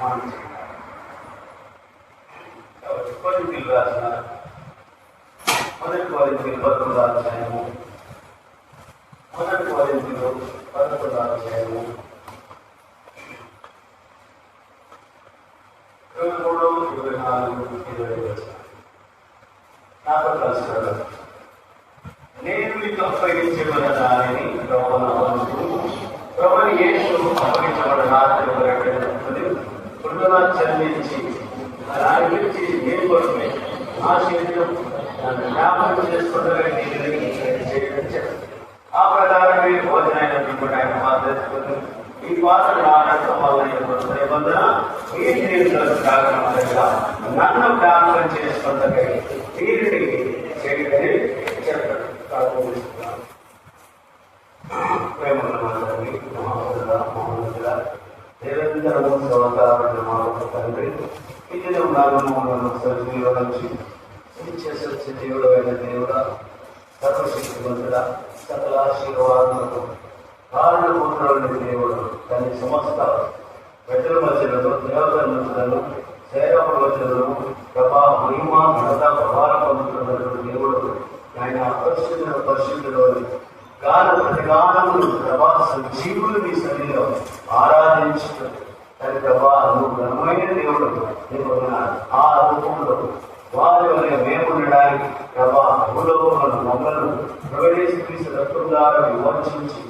మనం చేయాలి. కాబట్టి కొరింథీయులకు రాసిన మొదటి కొరింథీయులు 11వ అధ్యాయము, మొదటి కొరింథీయులు 11వ అధ్యాయము 23, 24, 25 నాతో రాశాడు. నేను మీకు అప్పగించబడిన దానిని ప్రభుని యేసు అప్పగించబడిన పునరుద్ధరణ చెందించి దాని గురించి నేను కొరమే నా శరీరం జ్ఞాపకం చేసుకుంటారని ఆ ప్రకారం మీరు భోజనాన్ని కూడా ఆయన బాధ్యత ఈ పాత్ర నిబంధన ఈ జీవితంలో కారణంగా నన్ను జ్ఞాపకం చేసుకుంటే వీరిని చేయడని చెప్పాడు. ప్రేమని నిరంతరము సహకారమైన మాకు తండ్రి ఇది నాగమూలను సజీవుల నుంచి చేసే జీవుడమైన దేవుడా, సర్వశక్తివంతుడా, సకల ఆశీర్వాదములకు కారణభూతుడైన దేవుడు దాని సమస్త ప్రజల మధ్యలో దేవతలను సేవకుల మధ్యలో ప్రభా మహిమ ఘనత ప్రభావం పొందుతున్నటువంటి దేవుడు ఆయన పరిశుద్ధుడు ప్రతిగానములు ప్రభా జీవులు మీ సన్నిధిలో ఆరాధించు దాని ప్రభా నువ్వు ఘనమైన దేవుడు నీకు ఆ రూపంలో వారి వల్ల మేము ఉండడానికి ప్రభా భూలోకంలో మమ్మల్ని ప్రవేశించి రక్తం ద్వారా విమోచించి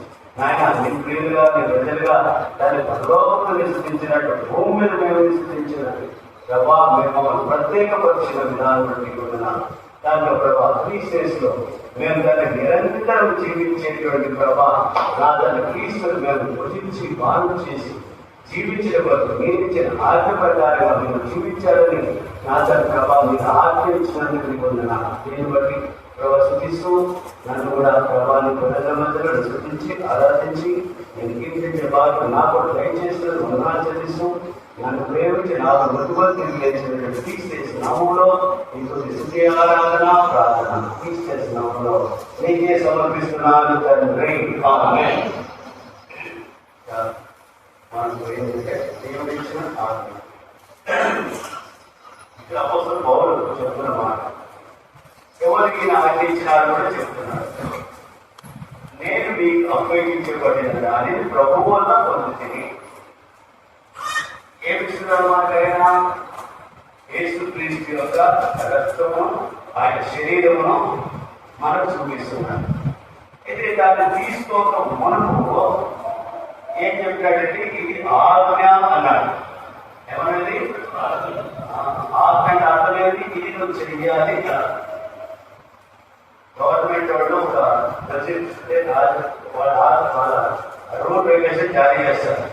ఆయన నీ ప్రియులుగా నీ ప్రజలుగా దాన్ని పరలోకంలో విస్తరించినట్టు భూమి మీద మేము విస్తరించినట్టు ప్రభా మేము ప్రత్యేకపరిచిన విధానం బట్టి ఉంటున్నాను. దాంట్లో ప్రభా 3 స్టేజ్లో మేము దాన్ని నిరంతరం జీవించేటువంటి ప్రభా నా దాన్ని క్రీస్తులు మేము భుజించి బాగు చేసి జీవించిన వరకు మీరు ఇచ్చిన ఆజ్ఞ ప్రకారం మేము జీవించాలని నా దాని ప్రభా మీరు ఆజ్ఞించినందుకు పొందినాను. దీన్ని బట్టి ప్రభా శుద్ధిస్తూ నన్ను కూడా ప్రభాని ప్రజల మధ్యలో శుద్ధించి ఆరాధించి నేను కీర్తించే బాధ్యత నాకు దయచేస్తూ వందనాలు చెల్లిస్తూ నన్ను ప్రేమించి నాకు మృతుబలు లేచినటువంటి తీసేసిన నామంలో ఇంకొక శుద్ధి ఆరాధన ప్రార్థన తీసేసిన నామంలో నీకే సమర్పిస్తున్నాను తండ్రి. ఆమేన్. మనకు ఏంటంటే దేవుడు ఇచ్చిన ఆజ్ఞ. ఇక్కడ అపోస్తలుడు పౌలు చెప్తున్న మాట ఎవరికి నా ఆజ్ఞ ఇచ్చినారు కూడా చెప్తున్నాడు. నేను మీకు అప్పగించబడిన దానిని ప్రభువు వల్ల పొందుతుంది. ఏమి ఇస్తున్నారు మనకైనా? యేసుక్రీస్తు యొక్క రక్తము ఆయన శరీరమును మనకు చూపిస్తున్నాడు. అయితే దాన్ని తీసుకోక మనకు ఏం చెప్పాడంటే ఇది ఆజ్ఞ అన్నాడు. ఏమన్నది? ఆజ్ఞ అర్థమేది? ఇది నువ్వు చెయ్యాలి. గవర్నమెంట్ వాళ్ళు ఒక వాళ్ళ రూల్ రెగ్యులేషన్ జారీ చేస్తారు.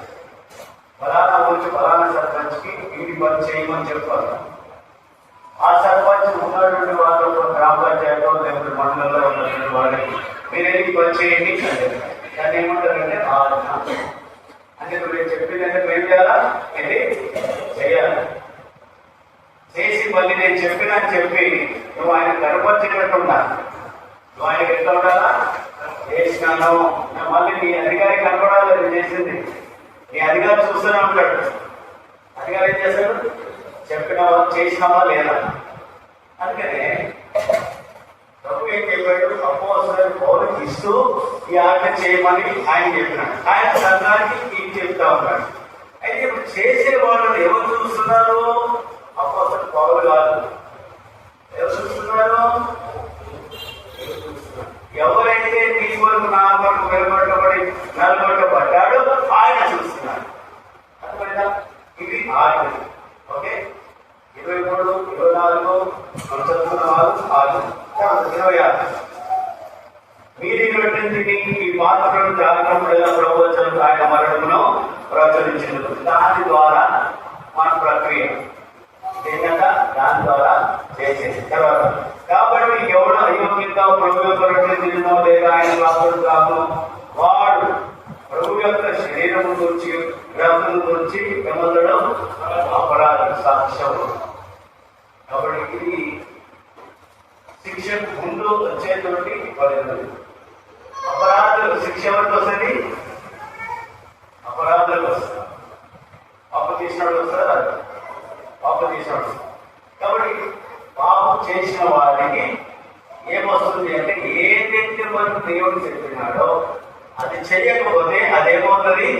ఫలానా గురించి ఫలానా సర్పంచ్కి వీటి పని చేయమని చెప్పారు. ఆ సర్పంచ్ ఉన్నటువంటి వాళ్ళు గ్రామ పంచాయతీలో లేకపోతే మండలంలో ఉన్నటువంటి వాళ్ళకి మీరు వెళ్ళి పని చేయండి అంటే దాన్ని ఏమంటారంటే ఆజ్ఞ అంటే నువ్వు చెప్పిందంటే ఏం చేయాలా? ఇది చేయాలి. చేసి మళ్ళీ నేను చెప్పినా అని చెప్పి నువ్వు ఆయన కనపరిచినట్టు ఉండాలి. నువ్వు ఆయనకి ఎట్లా ఉండాలా? చేసినాను మళ్ళీ నీ అధికారి కనపడాలి. అది చేసింది నీ అధికారి చూస్తూనే ఉంటాడు. అధికారి ఏం చేస్తాడు? చెప్పినావా చేసినావా లేదా. అందుకనే ప్రభు ఏం చెప్పాడు? అపోస్తలుడు పౌలుకి ఇస్తూ ఈ ఆజ్ఞ చేయమని ఆయన చెప్పినాడు. ఆయన సంఘానికి ఏం చెప్తా ఉన్నాడు. అయితే ఇప్పుడు చేసే వాళ్ళని ఎవరు చూస్తున్నారు? అపోస్తలుడు పౌలు కాదు. ఎవరు చూస్తున్నారు? ఎవరైతే నీ వరకు నా వరకు వెలుగొట్టబడి నలుగొట్టబడ్డాడో ఆయన చూస్తున్నాడు. అర్థమైందా? ఇది ఆజ్ఞ. ఓకే, 23, 24 మనం చదువుకున్న వాళ్ళు ఆజ్ఞ. 26 మీరినటువంటి ఈ పాత్రను జాగ్రత్తగా ప్రవచనం ఆయన మరణమును ప్రచురించినది. దాని ద్వారా మన ప్రక్రియ ఏంటంటే దాని ద్వారా చేసేది. తర్వాత కాబట్టి ఎవడు అయోగ్యంగా ప్రభు యొక్క రొట్టె తినో లేదా ఆయన రాసుడు కాదు వాడు ప్రభు యొక్క శరీరం గురించి రక్తం గురించి వెంబడడం అపరాధ సాక్ష్యం. కాబట్టి ఇది శిక్ష ముందు వచ్చేటువంటి పరిస్థితి. అపరాధులు శిక్ష ఎవరికి వస్తుంది? అపరాధులకు వస్తుంది. అప్పుడు తీసినాడు వస్తారా? పాపం తీసినాడు. కాబట్టి పాపం చేసిన వారికి ఏమొస్తుంది అంటే ఏదైతే మనకు దేవుడు చెప్పినాడో అది చేయకపోతే అదేమవుతుంది?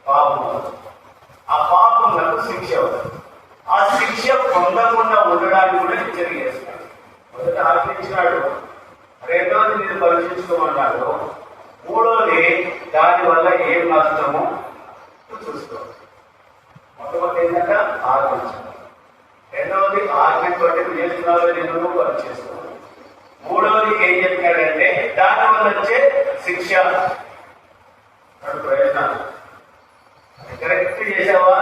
పాపం అవుతుంది. ఆ పాపం నాకు శిక్ష అవుతుంది. ఆ శిక్ష పొందకుండా ఉండడానికి కూడా హెచ్చరిక చేస్తున్నాడు. మొదట ఆజ్ఞించినాడు, రెండోది మీరు పరీక్షించుకోమన్నాడు, మూడోది దానివల్ల ఏం నష్టమో చూసుకోవాలి. మొట్టమొదటి ఏంటంటే ఆజ్ఞించాలి, రెండవది ఆజ్ఞ తోటి చేస్తున్నారో నేను పరీక్షిస్తున్నాను, మూడవది ఏం చెప్పినాడంటే దానివల్ల వచ్చే శిక్ష ప్రయోజనాలు. కరెక్ట్ చేసావా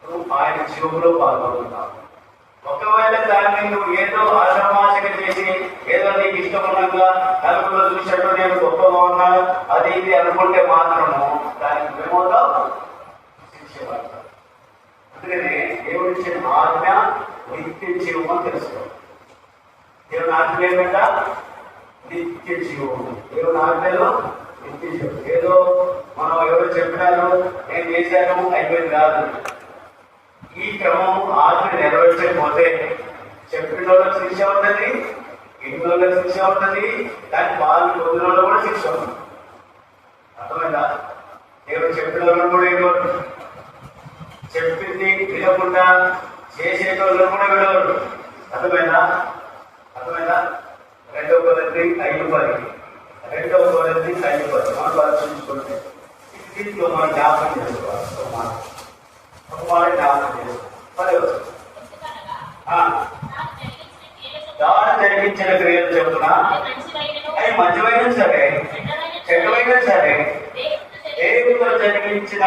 నువ్వు ఆయన జీవులో పాల్గొంటున్నావు. ఒకవేళ దాన్ని నువ్వు ఏదో ఆశ్రమాసిక చేసి ఏదో నీకు ఇష్టమున్నగా నలుగులో చూసినట్టు నేను గొప్పగా ఉన్నాను అది ఇది అనుకుంటే మాత్రము దానికి ఏమవుతావు? శిక్ష పడతావు. అందుకనే దేవుడి ఇచ్చిన ఆజ్ఞ నిత్య జీవం అని తెలుసుకోవాలి. దేవుని ఆజ్ఞ ఏమిట? నిత్య జీవం. దేవుని ఆజ్ఞలో నిత్య జీవం. ఏదో మనం ఎవరు చెప్పినారు నేను చేశాను అయిపోయింది కాదు. ఈ క్రమం ఆజ్ఞ నెరవేర్చకపోతే చెప్పిన వాళ్ళకి శిక్ష ఉంటుంది, ఇంటి వాళ్ళకి శిక్ష ఉంటుంది, దాని వాళ్ళు పొందిన వాళ్ళు కూడా శిక్ష ఉంటుంది. అర్థమైందా? దేవుడు చెప్పిన వాళ్ళు కూడా వినవరు, చెప్పింది వినకుండా చేసేటోళ్ళు కూడా వినవరు. అర్థమైందా? అర్థమైందా? 2 కొరింథీ 5:10 మనం పరిశీలించుకుంటే దీంట్లో మనం జ్ఞాపకం చేసుకోవాలి. ఒక మాట జ్ఞాపకం చేసుకోవాలి. దాడి జరిగించిన క్రియలు చెప్తున్నా అవి మంచివైనా సరే చెడ్డవైనా సరే దేవుడితో జరిగించిన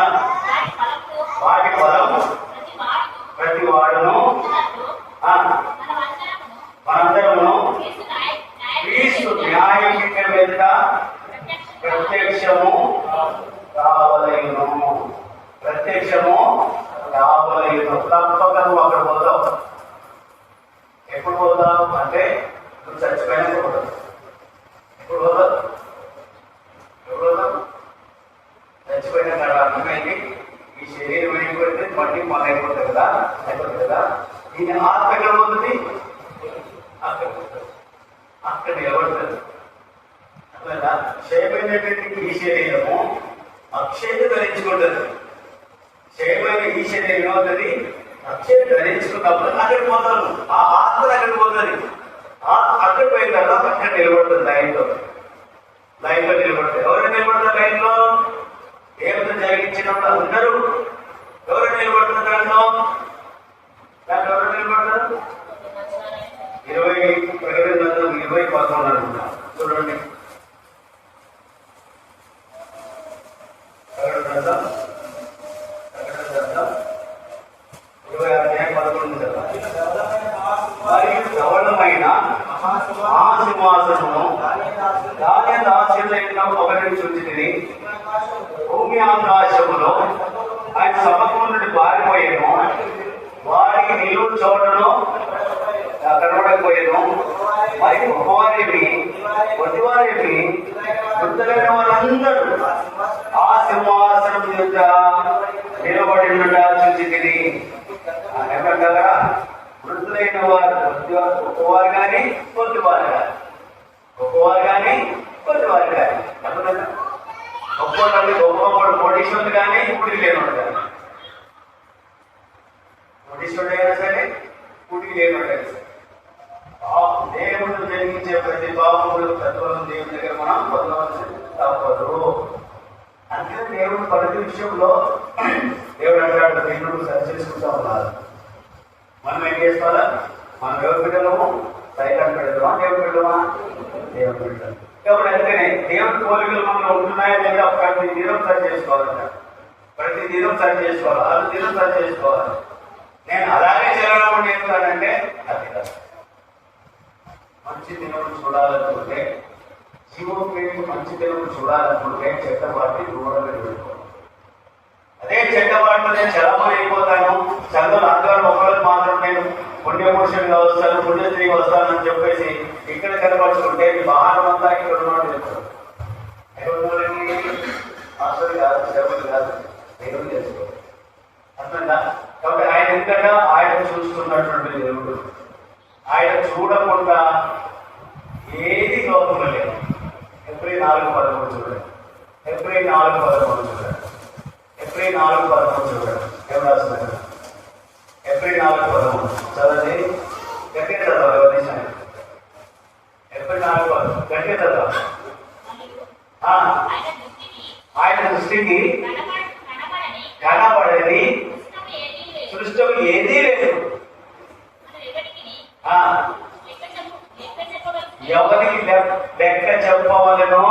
వాటి ఫలం ప్రతి వాడును మనందరమును క్రీస్తు న్యాయపీఠం మీద ప్రత్యక్షము కావలేను. ప్రత్యక్షము కావలేను. తప్పక నువ్వు అక్కడ పోతావు. ఎప్పుడు పోతావు అంటే నువ్వు చచ్చిపోయినా పోతావు. ఎప్పుడు పోతావు? ఎప్పుడు పోతావు? చచ్చిపోయినా కదా అర్థమైంది. ఈ శరీరం అయిపోతే మళ్ళీ మన అయిపోతుంది కదా, అయిపోతుంది కదా. దీని ఆత్మ ఎక్కడ పోతుంది? అక్కడ నిలబడుతుంది. అట్లా క్షయమైనటువంటి ఈ శరీరము అక్షయత ధరించుకుంటుంది. క్షయమైన ఈ శరీరం ఏమవుతుంది? అక్షయత ధరించుకున్నప్పుడు అక్కడికి పోతాను. ఆ ఆత్మ అక్కడికి పోతుంది. అక్కడ పోయిన తర్వాత అక్కడ నిలబడుతుంది. లైన్లో నిలబడుతుంది. ఎవరు నిలబడతారు లైన్లో? దేవుడు జరిగించినప్పుడు అందరూ ఎవరు నిలబడుతున్నారు? దాంట్లో ఎవరు నిలబడతారు? 20:11 అనుకుంటున్నాను. చూడండి, 26:11 మరియు ధవళమైన మహాసింహాసనము దాని దాస్యంలో ఒకరిని చూచితిని. భూమి ఆకాశములో ఆయన సమకం నుండి పారిపోయాను. వారికి నిలువు చోటను కనబడకపోయాను. మరి గొప్పవారిని కొద్దివారిని వృద్ధులైన వారందరూ ఆ సింహాసనం యొక్క నిలబడినట చూచితిని. ఏమంటారా? వృద్ధులైన వారు గొప్పవారు కానీ కొద్దివారు కానీ, గొప్పవారు కానీ కొద్దివారు కానీ. గొప్పవాళ్ళు గొప్పవాడు కోటీశ్వరుడు కానీ కూటికి లేనివాడు కానీ, కోటీశ్వరుడు అయినా సరే కూటికి లేనివాడు అయినా సరే దేవుడు జరిగించే ప్రతి పాపములు తత్వం దేవుడి దగ్గర మనం పొందవలసి తప్పదు. అందుకని దేవుడు ప్రతి విషయంలో దేవుడు అంటాడు దేవుడు సరి చేసుకుంటా ఉన్నారు. మనం ఏం చేసుకోవాలా? మనం ఎవరు బిడ్డలము? సైతాన్ బిడ్డలమా దేవుడు బిడ్డలమా? దేవుడు బిడ్డలు. కాబట్టి అందుకనే దేవుడి పోలికలు మనలో ఉంటున్నాయా లేదా ప్రతి దినం సరి చేసుకోవాలంట. ప్రతి దినం సరి చేసుకోవాలి. 6 దినం సరి చేసుకోవాలి. నేను అలాగే చేయడం ఏంటంటే అది కాదు. మంచి దినములు చూడాలనుకుంటే, జీవోపేక్ష మంచి దినములు చూడాలనుకుంటే చెడ్డవాటిని దూరంగా పెట్టుకోవాలి. అదే చెడ్డవాటిలో నేను చలామణి అయిపోతాను, చదువులు అందరూ ఒకరోజు మాత్రం నేను పుణ్యపురుషుడిగా వస్తాను, పుణ్యస్త్రీగా వస్తానని చెప్పేసి ఇక్కడ కనపరుచుకుంటే మీ వాహనం అంతా ఇక్కడ ఉన్నవాడు చెప్తారు. ఎవరు ఆశ్చర్య కాదు, సేవలు కాదు, దేవుడు చేసుకోవాలి. అట్లా ఎందుకంటే ఆయన చూస్తున్నటువంటి దేవుడు. ఆయన చూడకుండా ఏది లోపం లేదు. ఏప్రిల్ 4:13 చూడండి. ఏప్రిల్ 4:13 చూడండి. ఏప్రిల్ 4:13 చూడండి. ఏం రాస్తున్నారు? ఏప్రిల్ 4:13 చదవండి. గట్టిగా చదవాలి. ఏప్రిల్ 4:13 గట్టిగా చదవాలి. ఆయన దృష్టికి కనబడని సృష్టం ఏదీ లేదు. ఎవరికి లెక్క చెప్పవలనో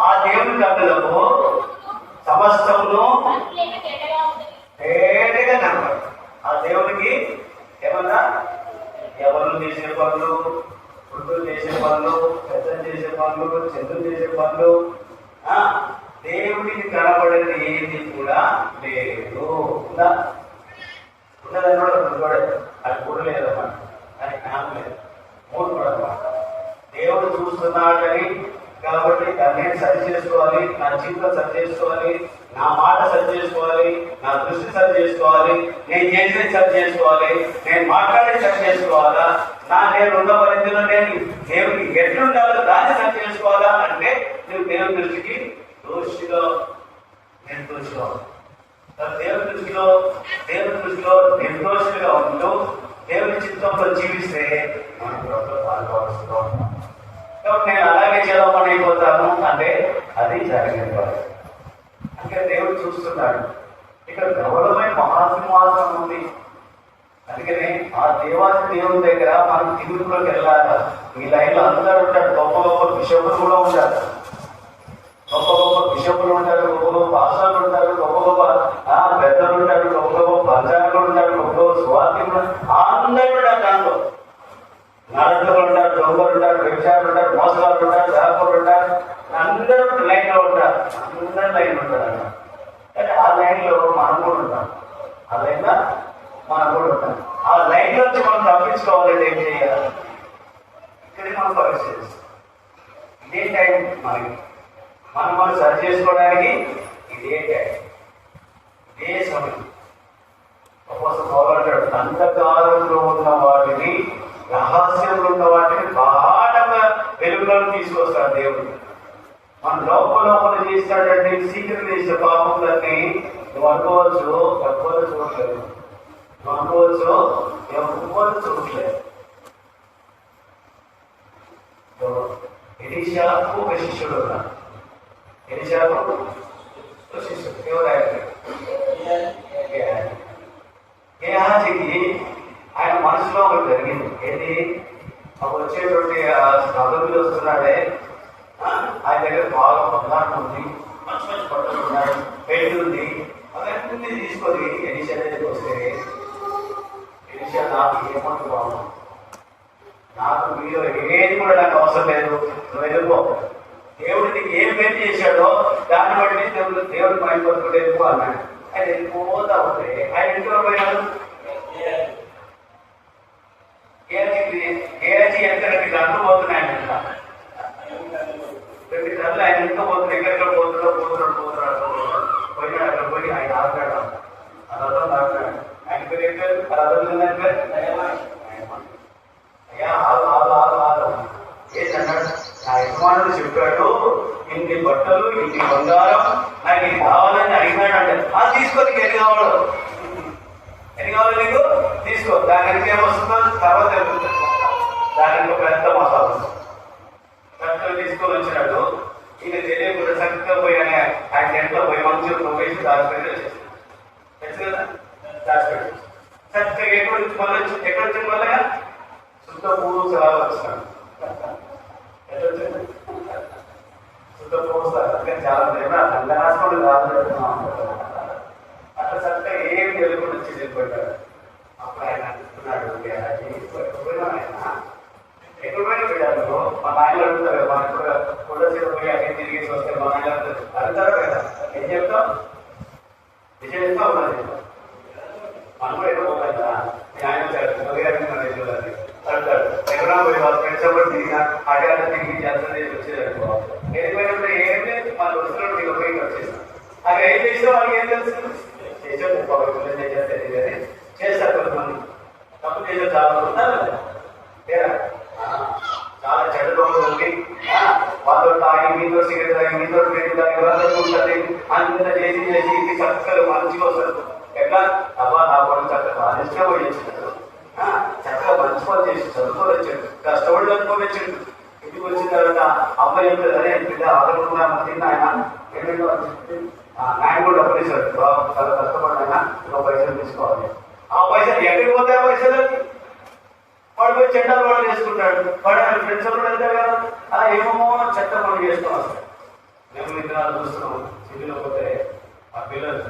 ఆ దేవుని కన్నులకు సమస్తమును తేటగా కనబడు. ఆ దేవునికి ఏమన్నా ఎవరు చేసే పనులు, వృద్ధులు చేసే పనులు, పెద్దలు చేసే పనులు, చెందులు చేసే పనులు, దేవుడికి కనబడేది ఏది కూడా లేదు. ఉన్నదని కూడా అది కూడా లేదన్నమాట. అది జ్ఞానం లేదు, మూడు కూడా అన్నమాట. దేవుడు చూస్తున్నాడని కాబట్టి నేను సరి చేసుకోవాలి, నా జీవితం సరి చేసుకోవాలి, నా మాట సరి చేసుకోవాలి, నా దృష్టి సరి చేసుకోవాలి, నేను చేసేది సరి చేసుకోవాలి, నేను మాట్లాడేది సరి చేసుకోవాలా, నేను ఉన్న పరిధిలో నేను దేవుడికి ఎట్లుండాలో దాన్ని సరి చేసుకోవాలా అంటే నువ్వు దేవుని దృష్టికి దోషిగా నిర్దోషిగా దేవుని దృష్టిలో నిర్దోషిగా ఉంటూ దేవుని చిత్తంలో జీవిస్తే మనం పాల్గొవలసిగా ఉంటాం. కాబట్టి నేను అలాగే చేద్దామని అయిపోతాను అంటే అది జరిగింది. అంటే దేవుడు చూస్తున్నాడు. ఇక్కడ గౌరవమైన మహాసింహాసనం ఉంది. అందుకని ఆ దేవుని దగ్గర మనం తిరుగులోకి వెళ్ళాలి. ఈ లైన్లో అందరూ ఉంటారు. గొప్ప గొప్ప బిషపులు కూడా ఉంటారు. గొప్ప గొప్ప బిషపులు ఉంటారు, గొప్ప గొప్ప పాస్టర్లు ఉంటారు, గొప్ప గొప్ప పెద్దలు ఉంటారు, గొప్ప గొప్ప పంచాయతీలు ఉంటారు, గొప్ప గొప్ప స్వార్థులు అందరూ ఉంటారు. దాంట్లో నరకులు ఉంటారు, దొంగలు ఉంటారు, వ్యవసాయాలు ఉంటారు, మోసగాళ్ళు ఉంటారు, దాపలు ఉంటారు, అందరూ లైన్లో ఉంటారు. అందరూ లైన్ ఉంటారు అన్నమాట. కానీ ఆ లైన్లో మనం కూడా ఉంటాం. ఆ లైన్లో మనం కూడా ఉంటాం. ఆ లైన్ నుంచి మనం తప్పించుకోవాలంటే ఏం చేయాలి? ఇక్కడే మనం పరీక్ష చేస్తాం. ఇదే టైం మనకి మనం సరి చేసుకోవడానికి ఇదే టైం, ఇదే సమయం. ఒక్కోసం పోరాటాడు. అంధకారంలో ఉన్న వాటిని, రహస్యంలో ఉన్న వాటిని బాగా వెలుగులోకి తీసుకొస్తాడు దేవుడు. మన లోపల చేస్తాడంటే సీక్రెట్ చేసే పాపములన్నీ నువ్వు అనుకోవచ్చు, ఎవరు చూడలేదు. నువ్వు అనుకోవచ్చు, ఎవరు చూడలేదు. ఎలీషాకు ఒక శిష్యుడు ఉన్నాడు. ఎలీషాకు శిష్యుడు ఎవరు? గేహాజీకి ఆయన మనసులో ఒకటి జరిగింది. ఏది? అప్పుడు వచ్చేటువంటి నలుగురు వస్తున్నాడే, ఆయన దగ్గర బాగా బంగారం ఉంది, మంచి మంచి బట్టలు ఉన్నాయి, పెళ్లి ఉంది. అవన్నీ తీసుకొని ఎలీషా దగ్గరికి వస్తే, ఎలీషా నాకు ఏమంటూ బాగున్నావు, నాకు మీలో ఏది కూడా నాకు అవసరం లేదు, నువ్వు వెళ్ళిపో. దేవుడికి ఏం పేరు చేశాడో దాన్ని బట్టి దేవుడికి మైపడుకుంటే వెళ్ళిపో అన్నాడు. ఆయన వెళ్ళిపోతా ఉంటే ఆయన ఇంట్లో పోయినాడు. ఏజీ ఎంత 2 గంటలు పోతున్నాయంట. 2 గంటలు ఆయన ఎంత పోతున్నాడు, ఎక్కడెక్కడ పోతున్నాడు పోయినాడు. అక్కడ పోయి ఆయన ఆడుతాడు, రథం ఆడుతాడు. ఆయన పేరు ఏం పేరు? రథం అయ్యా ఆదు ఏంటన్నాడు? నా యజమానుడు చెప్పాడు, ఇన్ని బట్టలు, ఇన్ని బంగారం నాకు ఇది కావాలని అడిగినాడు అంటే తీసుకో. నీకు ఎన్ని కావాలి నీకు తీసుకో. దానికి ఏమొస్తుందో తర్వాత దానికి పెద్ద మసాలా చక్కగా తీసుకొని వచ్చినాడు. ఈయన తెలియకుండా చక్కగా పోయి ఆయన టెంట్లో పోయి మంచిగా ప్రవేశం దాచిపెట్టి వచ్చేసి కదా దాచిపెట్టి చక్కగా ఎక్కడ వచ్చిన వల్ల శుద్ధ పూసలా వచ్చినాడు. శుద్ధ పూస చాలా దండనాశములు కాదు. అట్లా చక్కగా ఏం తెలియకుండా వచ్చి వెళ్ళిపోయాడు. అప్పుడు ఆయన అంటున్నాడు, ఎక్కడిపోయినా పోయాడు. మా నాయన అడుగుతారు, మన కూడా పోయి అన్ని తిరిగేసి వస్తే మా నాయన అడుగుతారు కదా, ఏం చెప్తాం? నిజం చెప్తా ఉన్నది. మనం కూడా ఎక్కడ పోతాం కదా. ఆయన అంటాడు, ఎక్కడ పోయి వాళ్ళ ఫ్రెండ్స్ అప్పుడు తిరిగినా అటే తిరిగి చేస్తే వచ్చేదనుకో. వెళ్ళిపోయినప్పుడు ఏం లేదు, మన వస్తువులు నీకు పోయి వచ్చేస్తాం. అక్కడ ఏం చేసినా వాళ్ళకి ఏం తెలుసు? చేసే గొప్ప వ్యక్తులు చేసే తెలియదు కానీ చేస్తారు కొంతమంది. తప్పు చేసే చాలా మంది ఉన్నారు లేదా? చాలా చెడ్డ రోజులు ఉంది, వాళ్ళతో తాగి మీతో సిగరెట్ తాగి మీతో పెట్టి తాగి వాళ్ళతో ఉంటుంది అంత చేసి చేసి ఇది చక్కలు మంచిగా వస్తారు. ఎట్లా అబ్బా నా కూడా చక్కగా ఆలస్యంగా పోయి చేసినాడు, చక్కగా మంచి పని చేసి చదువుకొని వచ్చాడు, కష్టపడి చదువుకొని వచ్చాడు. ఇంటికి వచ్చిన తర్వాత అమ్మాయి చెప్తుంది అదే బిడ్డ ఆదరకుండా తిన్న ఆయన ఏంటంటే ఆయన కూడా డబ్బులు ఇస్తాడు, చాలా కష్టపడినా ఒక పైసలు తీసుకోవాలి. ఆ పైసలు ఎక్కడికి పోతాయి? పైసలు వాడు పోయి చెడ్డ పనులు చేసుకుంటాడు, వాడు ఆయన ఫ్రెండ్స్ కూడా వెళ్తారు కదా, అలా ఏమో చెత్త పనులు చేసుకుని వస్తాడు. మేము విత్తనాలు చూస్తున్నాం సిటీలో పోతే ఆ పిల్లలు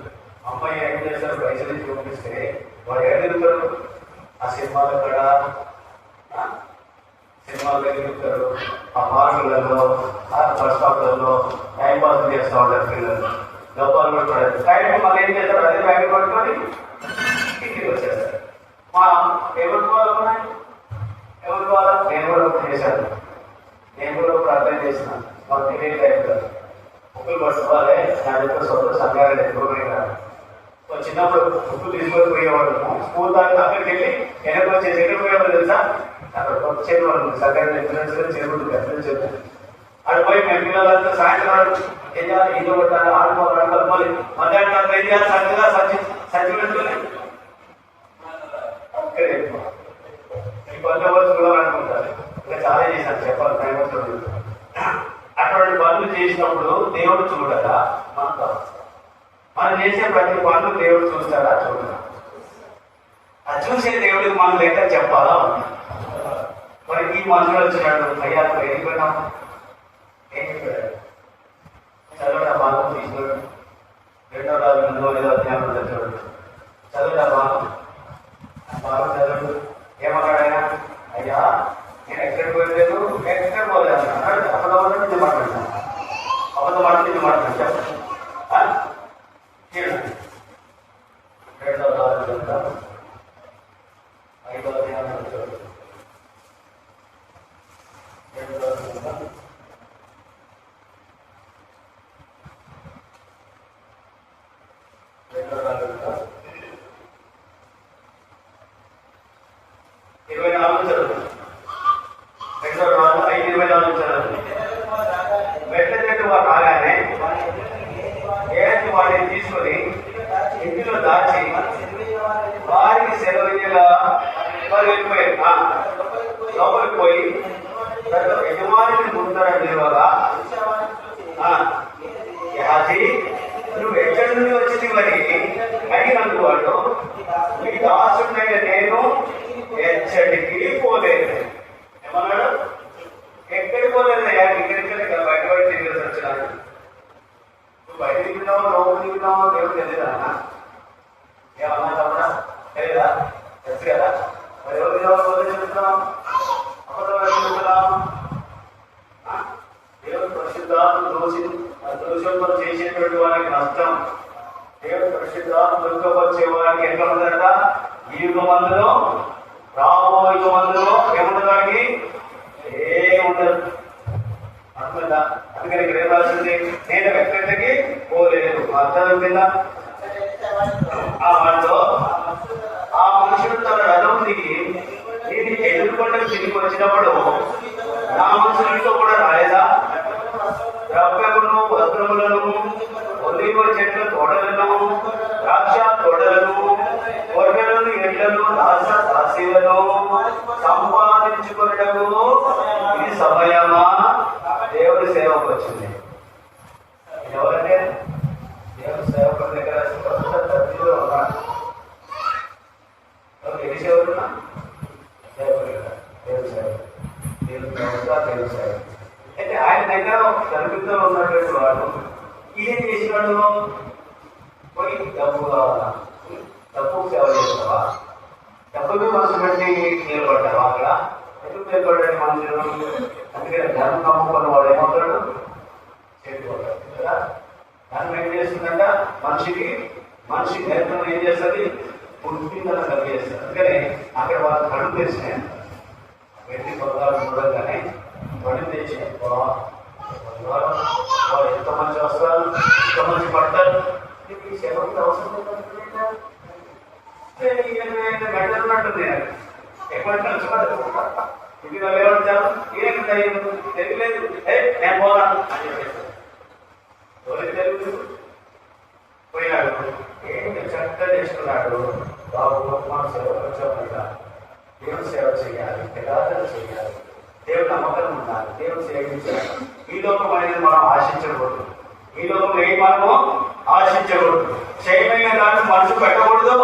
అమ్మాయి ఏం చేస్తారు, పైసలు ఇచ్చి పంపిస్తే వాడు ఎక్కడ తిరుగుతాడు? ఆ సినిమాల కాడ సినిమాలు తిరుగుతారు, ఆ పార్కులలో ఆ బస్ స్టాప్లలో టైం పాస్ చేస్తూ ఉంటారు పిల్లలు. డబ్బాలు పట్టుకోవడానికి టైం మళ్ళీ ఏం చేస్తారు, అదే బ్యాగ్ పట్టుకొని ఇంటికి వచ్చేస్తారు. మా ఎవరి వాళ్ళకున్నాయి ఎవరి ద్వారా నేను కూడా ఒకటి చేశాను, నేను కూడా ఒకటి అర్థం చేసిన మాకు తెలియదు టైంలో బుక్కులు పట్టుకోవాలి. నా దగ్గర సొంత సంఘాలు ఎక్కువగా చిన్నప్పుడు బుక్కులు తీసుకొని పోయేవాడు. స్కూల్ దాకా అక్కడికి వెళ్ళి వెనక్కి వచ్చేసి ఎక్కడ పోయేవాడు తెలుసా? అక్కడ కొత్త చేరువాడు సంఘాలు ఎక్కడ చేరుకుంటుంది ఎక్కడ చెప్తుంది. అక్కడ పోయి మేము పిల్లలంతా సాయంత్రం ఏం చేయాలి, ఈత కొట్టాలి, ఆడుకోవాలి, కలుపుకోవాలి. మధ్యాహ్నం ఏం చేయాలి, చక్కగా సంచి పెట్టుకొని కొంత వరకు కూడా అనుకుంటారు. ఇంకా చాలా చేశాను చెప్పాలి టైం వస్తుంది. అటువంటి పనులు చేసినప్పుడు దేవుడు చూడదా? మనం చేసే ప్రతి పనులు దేవుడు చూస్తాడా? చూడదా? అది చూసే దేవుడికి మనం లెక్క చెప్పాలా? మరి ఈ మనుషులు వచ్చినాడు, అయ్యా వెళ్ళిపోయినాం ఏం చెప్పాడు? చదవడా బాగా తీసుకున్నాడు, 2వ రాజు 8వ అధ్యాయంలో చదివాడు. చదవడా బాగా చదవడు. ఏమన్నాడు ఆయన? అయ్యా నేను ఎక్కడికి పోయలేదు, ఎక్కడ పోలేదు అన్నాడు. అబద్ధం ఇది మాట్లాడుతున్నాను, అబద్ధం మాట్లాడి ఇది మాట్లాడు చెప్పండి. 2వ రాజు 5వ అధ్యాయంలో చదువు. 2వ రాజు 24 చదువు. 2వ రాజు 5:24 చదువు. మెట్ల చెట్టు రాగానే ఏడు వాడిని తీసుకొని ఇంటిలో దాచి వారికి సెలవుగా వారు వెళ్ళిపోయారు. లోపలికి పోయి యజమాని ముందర నిలవగా, అది నువ్వు ఎక్కడి నుండి వచ్చింది మరి అడిగినందుకు వాడు, మీ దాసుడైన నేను ఎచ్చడికి పోలేదు. ఏమన్నాడు? ఎక్కడికి పోలేదు. ఇక్కడికి బయటపడి తిరిగి వచ్చినాడు. నువ్వు బయట దిగుతున్నావో లోపల దిగుతున్నావో దేవుడు తెలియదా? ఏమన్నా తప్పడా? తెలియదా? తెలుసు కదా. మరి ఎవరు తినవాళ్ళు చెప్తున్నాం, అబద్ధం చెప్తున్నాం. దేవుడు పరిశుద్ధాత్మ దోషం చేసేటువంటి వారికి నష్టం. దేవుడు పరిశుద్ధాత్మ దుఃఖపరిచే వారికి ఎట్లా ఉందంట? ఈ యుగమందులో రాబోయే యుగమందులో ఏముండదానికి ఏముండదు. అనుకుందా? అందుకని ఇక్కడ ఏం రాసింది? నేను ఎక్కడికి పోలేదు. అర్థం కింద ఆ వాటిలో ఆ మనుషుడు తన రథం దిగి నేను ఎదుర్కొండకు తిరిగి వచ్చినప్పుడు నా మనుషులతో కూడా రాలేదా? ద్రవ్యమును వస్త్రములను ఒలివ చెట్ల తోటలను ద్రాక్ష తోటలను గొర్రెలను ఎడ్లను దాసీలను సంపాదించుకున్నటకు ఇది సమయమా? దేవుడి సేవకు వచ్చింది. ఎవరంటే దేవుడి సేవకుల దగ్గర తరగతిలో ఉన్నాడు. ఏ సేవకున్నా? దేవుడి సేవ, దేవుడి వ్యవస్థ, దేవుడి సేవ. అయితే ఆయన దగ్గర తరగతిలో ఉన్నటువంటి వాడు ఏం చేసినాడు? పోయి డబ్బు కావాలా? డబ్బుకు సేవ చేస్తావా? డబ్బుకి మనసు పెట్టి నిలబడ్డావా? అక్కడ ఎందుకు నిలబడ్డాడు మనుషులు? అందుకని ధనం నమ్ముకున్న వాడు ఏమవుతాడు? చెడిపోతాడు కదా. ధనం ఏం చేస్తుందంట? మనిషి నేర్పడం ఏం చేస్తుంది? పుట్టిందన కలిగేస్తుంది. అందుకని అక్కడ వాళ్ళు కడుపు తెచ్చిన వ్యక్తి పొందాలు చూడగానే కడుపు తెచ్చి వాడు ఎంత మంచి వస్త్రాలు, ఎంత మంచి బట్టలు, ఈ సేవకు అవసరం గంటలున్నట్టుంది. ఎక్కువ ఇది వాళ్ళు ఏమంటారు, ఏం తెలియలేదు, నేను పోనా అని చెప్పేసి ఎవరికి తెలుగు పోయినాడు. ఏంటి చక్కగా చేసుకున్నాడు. బాబు మన సేవ వచ్చామంట, దేవుని సేవ చేయాలి, యథార్థత చేయాలి, దేవుడు నమ్మకం ఉండాలి, దేవుడు సేవించాలి. ఈ లోకం అనేది మనం ఆశించకూడదు. ఈ లోకం ఏ మనము ఆశించకూడదు. క్షయమైన దాన్ని మనసు పెట్టకూడదు,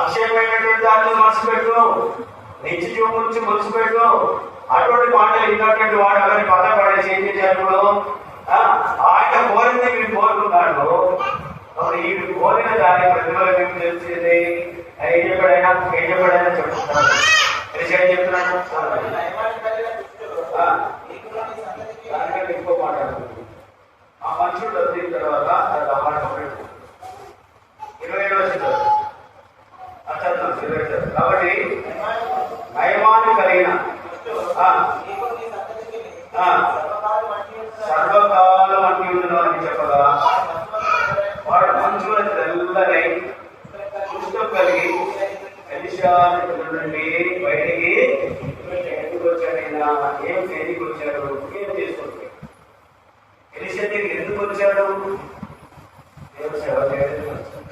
అక్షయమైనటువంటి దాన్ని మనసు పెట్టు, నిత్య జీవం గురించి మనసు పెట్టు. అటువంటి మాటలు ఇన్నటువంటి వాడు అవన్నీ పక్కన పడేసి ఏం చేశాడు, ఆయన కోరింది వీడు కోరుకున్నాడు. ఈ కోరిన దాని ప్రతిఫలం ఏమి తెలిసింది? ఏం చెప్పాడైనా చెప్తున్నాడు. ఏం చెప్తున్నాడు? దానికంటే ఇంకో మాట్లాడుతుంది. ఆ మనుషుడు వచ్చిన తర్వాత పెట్టు 27వ వచనం. కాబట్టి నయమాన్ని కలిగిన సర్వకాలం అన్ని ఉండును అని చెప్పగా వాడు మంచుల తెల్లని పుష్టం కలిగి ఎలీషా నుండి బయటికి ఎందుకు వచ్చాడైనా, ఏం ఎందుకు వచ్చాడు, ఏం చేసుకుంటాడు? ఎలీషా దగ్గరికి ఎందుకు వచ్చాడు? దేవుడు సేవ చేయడానికి వచ్చాడు.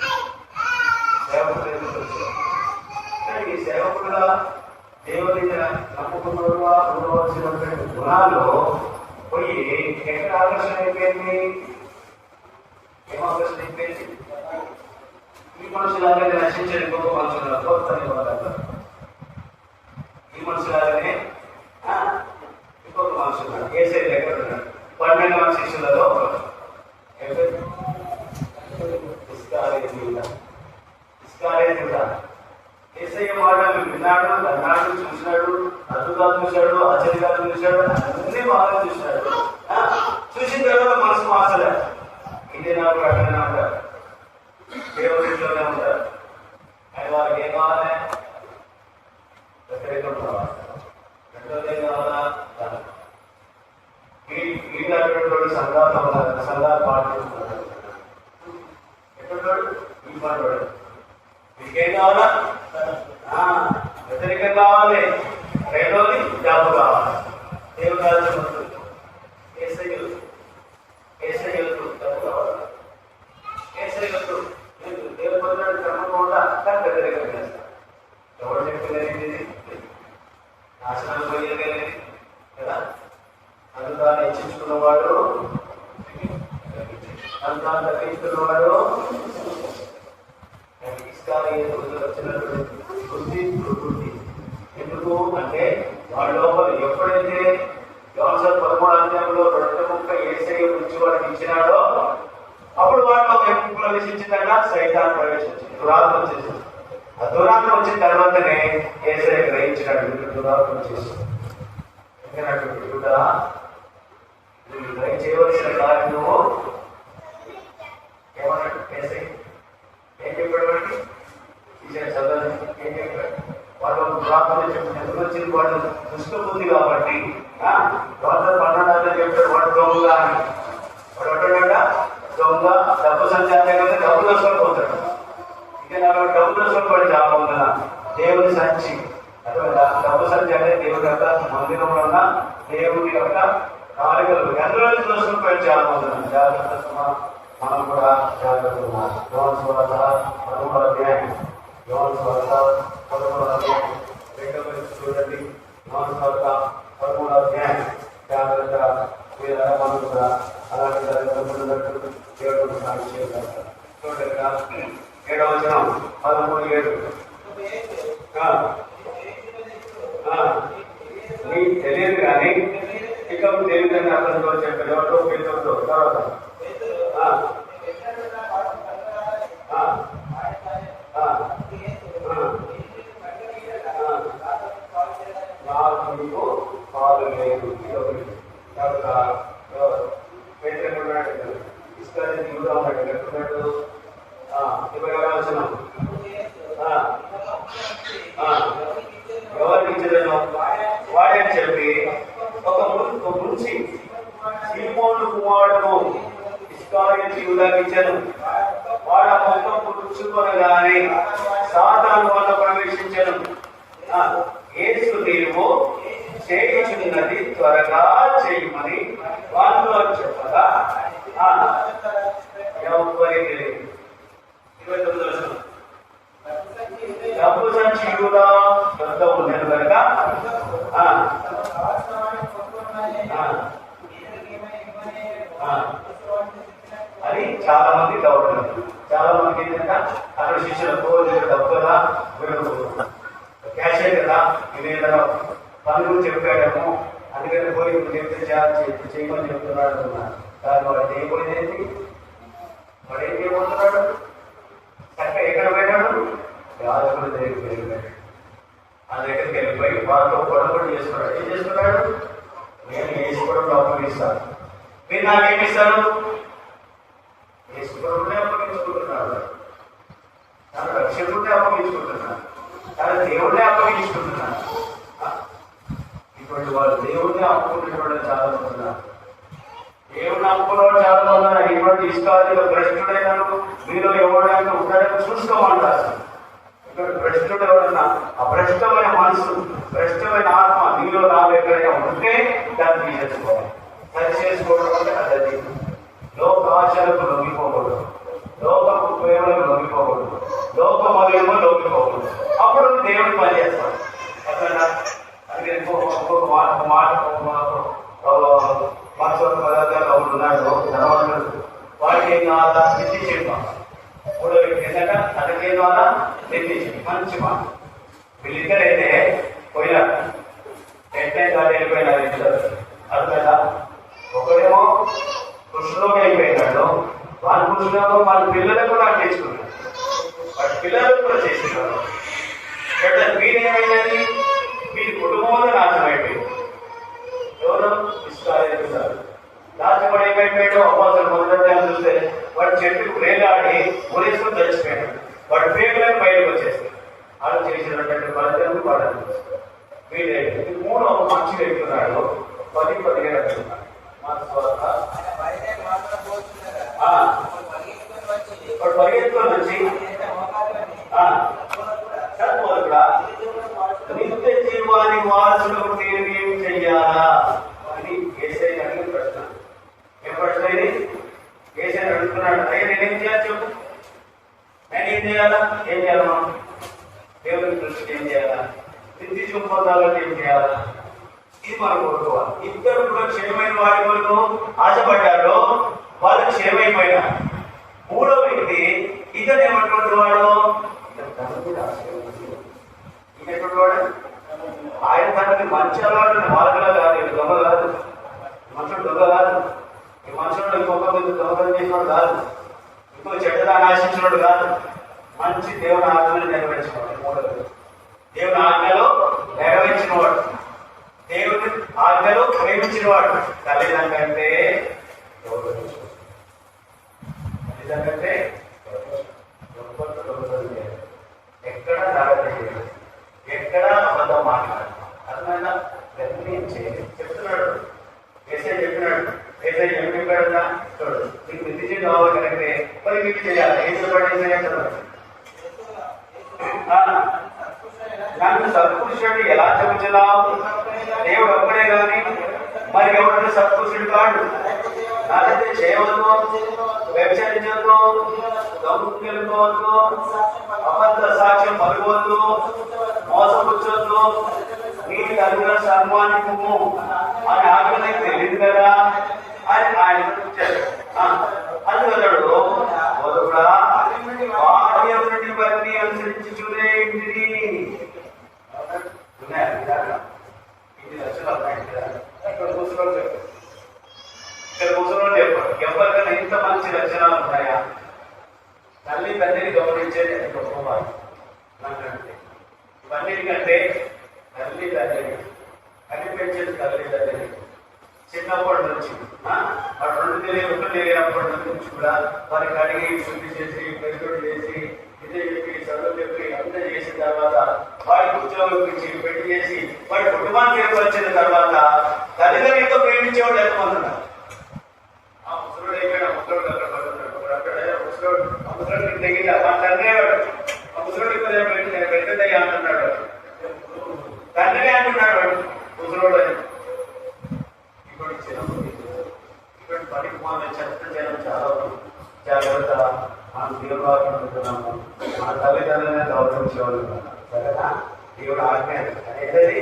సేవకుడు ఎందుకు వచ్చాడు? కానీ ఈ సేవకుడుగా దేవుని నమ్ముకున్నగా ఉండవలసినటువంటి గుణాలు పోయి ఎక్కడ ఆకర్షణ అయిపోయింది? ఏం ఆకర్షణ అయిపోయింది? ఈ మనుషులాగానే నశించే ఇంకొక మనుషులు ప్రోత్సాహం. ఈ మనుషులాగానే ఇంకొక మనుషులు ఏసై దగ్గర ఉన్నాడు. 12 మంది శిష్యులలో ఏసై మాటలు విన్నాడు, అన్నాడు, చూసినాడు, అద్భుతాలు చూశాడు, ఆశ్చర్యాలు చూశాడు, అన్ని బాగా చూసినాడు. చూసిన తర్వాత మనసు మార్చలేదు. ఇదే నాకు అక్కడనే ఉంటారు, దేవుడిలోనే ఉంటారు. కానీ వాళ్ళకి ఏం కావాలి? వ్యతిరేకం కావాలి. రెండోది ఏం కావాలా? వీళ్ళు అటువంటి సంఘాలు పాటిస్తున్నాడు. ఎటువంటి ఈ పనుడు మీకేం కావాలా? వ్యతిరేకం కావాలి. రెండోది జాబు కావాలి. దేవుడు రాజ్యం ఉంటుంది. ఏసయ్యలు డబ్బు కావాలి. ఏసయ్యలు దేవుడు పొందడానికి క్రమంగా కానీ వ్యతిరేకం చేస్తారు. ఎవరు చెప్పలేదు? నాశనం పోయేది కదా. అందుదాన్ని హెచ్చించుకున్నవాడు, అందుదాన్ని తగ్గించుకున్నవాడు వచ్చినటువంటి బుద్ధి ప్రకృతి. ఎందుకు అంటే వాళ్ళ లోపల ఎప్పుడైతే యోహాను 13వ రొట్టె ముక్క యేసయ్య గురించి వాడికి ఇచ్చినాడో అప్పుడు వాళ్ళు ప్రవేశించిందట, సైతాన్ ప్రవేశించింది, దురాత్మ వచ్చేసింది. ఆ దురాత్మ వచ్చిన తర్వాతనే యేసయ్య గ్రహించినాడు దురాత్మ వచ్చేసింది. నువ్వు గ్రహం చేయవలసిన కార్యం నువ్వు ఏమన్నాడు? యేసయ్య ఏం చెప్పాడు? వాడికి చదవని ఏం చెప్పాడు? వాడు ప్రార్థన చెప్పిన ఎందుకు వచ్చింది? వాడు దుష్టబుద్ధి కాబట్టి 12 చెప్పాడు వాడు దొంగ అని. వాడు అంటాడంట దొంగ, డబ్బు సంచారం కదా, డబ్బు దోసుకొని పోతాడు. ఇక నాకు డబ్బు దోసుకొని పడి చాలా ఉందా? దేవుని సంచి అటువంటి డబ్బు సంచి అంటే దేవుడి యొక్క మందిరంలో ఉన్న దేవుడి యొక్క కాలికలు ఎందులో దోసుకొని పడి చాలా ఉంటున్నాను. జాగ్రత్త, మనం కూడా జాగ్రత్త ఉన్నాం. చూడండి, 13వ అధ్యాయం జాగ్రత్త. మనం కూడా అలాంటి దేవుడు చూడండి. 7వ వచనం 13:7. నీకు తెలియదు కానీ ఇక తెలియదని అతనితో చెప్పాడు. ఎవరితో? పేతురుతో. తర్వాత నాకు నీకు పాలు లేదు. పేతురున్నాడు, ఇస్రాయేలు దిగుతా ఉన్నాడు. ఎక్కడున్నాడు? 26వ వచనం. ఎవరికి ఇచ్చలేను వాడని చెప్పి ఒక ముంచి సీమోను కుమారుడు ఇస్కారియోతు యూదాకి ఇచ్చాను. వాడు ఆ మొక్క పుచ్చుకొనగానే సాతాను వల్ల ప్రవేశించను. యేసు నీవు చేయుచున్నది త్వరగా చేయమని వాళ్ళలో చెప్పగా ఎవరికి లేదు. 29 డబ్బు సంచి కూడా పెద్ద ఉండేది కనుక అని చాలా మంది డౌట్. చాలా మందికి ఏంటంటే అక్కడ శిష్యులకు డబ్బు కదా, వీళ్ళు క్యాషే కదా, ఇది ఏదైనా పనులు చెప్పాడేమో అందుకని పోయి చెప్తే చేయమని చెప్తున్నాడు అన్నారు. కానీ వాడు చేయబోయేది, వాడు ఏం చేయబోతున్నాడు? చక్క ఎక్కడ పోయినాడు? యాదకుడి దగ్గరికి వెళ్ళిపోయాడు. ఆ దగ్గరికి వెళ్ళిపోయి వాళ్ళతో గొడవలు చేసుకున్నాడు. ఏం చేసుకున్నాడు? నేను వేసుకోవడం అప్పగిస్తాను, మీరు నాకేమిస్తారు? వేసుకోవడంలో అప్పగించుకుంటున్నాడు, తన రక్షకుడినే అప్పగించుకుంటున్నాడు, తన దేవుడినే అప్పగించుకుంటున్నాడు. ఇటువంటి వాళ్ళు దేవుడిని అప్పుకునేటువంటి చాలా మంది ఉన్నారు. దేవుడిని అప్పుకునేవాడు చాలా మంది ఉన్నారు. ఇటువంటి ఇష్టాలు భ్రష్టుడైనాడు మీలో ఎవరైనా ఉంటాడని చూసుకోమంటారు. ఇటువంటి భ్రష్టుడు ఎవరన్నా, అభ్రష్టమైన మనసు, భ్రష్టమైన ఆత్మ మీలో ఎక్కడైనా ఉంటే దాన్ని తీసేసుకోవాలి. సరి చేసుకోవడం అంటే అది లోక ఆశలకు లొంగిపోకూడదు, లోకపు ప్రేమలకు లొంగిపోకూడదు, లోక మధురము లొంగిపోకూడదు. అప్పుడు దేవుడు పని చేస్తాడు. అక్కడ అందుకే ఇంకొక మాట పదార్థాలు అవును ఉన్నాడు ధనవంతుడు. వాడికి ఏం కావాలా? నిధి చెప్పాం. మూడో వ్యక్తి ఏంటంటే తనకేం కావాలా? నిధి మంచి మాట. వీళ్ళిద్దరైతే పోయినారు, ఎట్లయితే వాళ్ళు వెళ్ళిపోయినారు ఇద్దరు. అర్థంగా ఒకడేమో కృష్ణలోకి వెళ్ళిపోయినాడు, వాళ్ళ కృష్ణలో వాళ్ళ పిల్లలకు కూడా అంటించుకున్నాడు, వాడి పిల్లలకు కూడా చేసినాడు. వీరేమైందని వీరి కుటుంబంలో నాశనం అయిపోయింది. ఎవరు? ఇస్రాయేలు రాజపడి ఏమైపోయాడు? అపోస్తలుల మొదటి చూస్తే వాడి చెట్టుకు వేలాడి ఉరేసుకుని చచ్చిపోయాడు. వాడి పేగులను బయటకు వచ్చేస్తాడు. అలా చేసినటువంటి ఫలితాలను వాడాలి. వీళ్ళే మూడో మంచి వెళ్తున్నాడు, 10-15 వెళ్తున్నాడు. వాడు పరిగెత్తుకొని వచ్చి చదువుకుడా నిత్య జీవాన్ని వారసులకు నేను ఏం చెయ్యాలా అని యేసయ్య అడిగిన ప్రశ్న. ఏం ప్రశ్న ఇది? యేసయ్య అడుగుతున్నాడు, అయ్యా నేనేం చేయాలి చెప్పు, నేనేం చేయాలా? ఏం చేయాలి? మనం దేవుని దృష్టికి ఏం చేయాలా? నిత్య జీవం పొందాలంటే ఏం చేయాలా? ఇది మనం కోరుకోవాలి. ఇద్దరు కూడా క్షేమమైన వారి కొరకు ఆశపడ్డారు, వాళ్ళు క్షేమైపోయినారు. మూడో వ్యక్తి ఇతను ఏమంటున్నాడు? వాడు ఇటువంటి వాడు ఆయన తనకి మంచి అలవాటు వాళ్ళగా కాదు, దొంగ కాదు, మనుషుడు దొంగ కాదు, ఈ మనుషుడు ఇంకొక మీద దొంగలు చేసినవాడు కాదు, ఇంకో చెడ్డదాన్ని ఆశించినవాడు కాదు, మంచి దేవుని ఆజ్ఞలు నెరవేర్చినవాడు. మూడో దేవుని ఆజ్ఞలో నెరవేర్చినవాడు, దేవుని ఆజ్ఞలో ప్రేమించినవాడు. తల్లిదండ్రులంటే తల్లిదండ్రులంటే ఎక్కడ నరకలేదు, ఎక్కడ అబద్ధం మాట్లాడాలి. అర్థమైనా చెప్తున్నాడు. యేసయ్య చెప్పినాడు. యేసయ్య ఏం చెప్పాడన్నా చూడు, నీకు నిధి కావాలి కనుక మరి మీకు చేయాలి. ఏం చెప్పాడు? నన్ను సత్పురుషుడు ఎలా చెబుతున్నావు? దేవుడు ఒక్కడే కానీ మరి ఎవరంటే సత్పురుషుడు కాడు. నాకైతే చేయవద్దు, వ్యభిచరించవద్దు, దొంగలుకోవద్దు, అబద్ధ సాక్ష్యం పలకొద్దు, మోసపుచ్చొద్దు, నీకు తల్లిగా సన్మానింపు అని ఆజ్ఞకు తెలియదు కదా అని ఆయన చెప్పాడు. అందుకన్నాడు, మొదట వాక్యం నుండి వారిని అనుసరించి చూడే ఇంటిని ఇక్కడ కూర్చోని చెప్పాడు. ఎవరికైనా ఇంత మంచి లక్షణాలు ఉన్నాయా? తల్లి తండ్రిని గౌరవించేది అది గొప్పవాడు. నాకంటే ఇవన్నిటికంటే తల్లి తండ్రిని కనిపించేది తల్లి తండ్రిని. చిన్నప్పటి నుంచి వాడు 2 తెలియనప్పటి నుంచి కూడా వారికి అడిగి శుద్ధి చేసి పెరుగుడు చేసి ఇదే చెప్పి చదువు చెప్పి అంతా చేసిన తర్వాత వాడికి ఉద్యోగం ఇచ్చి పెళ్లి చేసి వాడి కుటుంబానికి ఏర్పరిచిన తర్వాత తల్లిదండ్రులతో ప్రేమించేవాడు ఎంతమంది ఉన్నారు? ఆ ముసలుడు అయిపోయినా ముసలుడు అక్కడ పడుతున్నాడు, అక్కడ ముసలుడు చూడు ఆ ముసలోడికి తెగిన మా తండ్రి ఆ ముసలోడికి పెద్దదయ్యా అంటున్నాడు. తండ్రి అంటున్నాడు ముసలోడు. ఇప్పుడు పనికి పోయిన చెత్త జనం చాలా జాగ్రత్త. మనం దేవుడు ఉంటున్నాము, మన తల్లిదండ్రులనే గౌరవించేవాళ్ళు సరేనా. దేవుడు ఆజ్ఞ అనేది.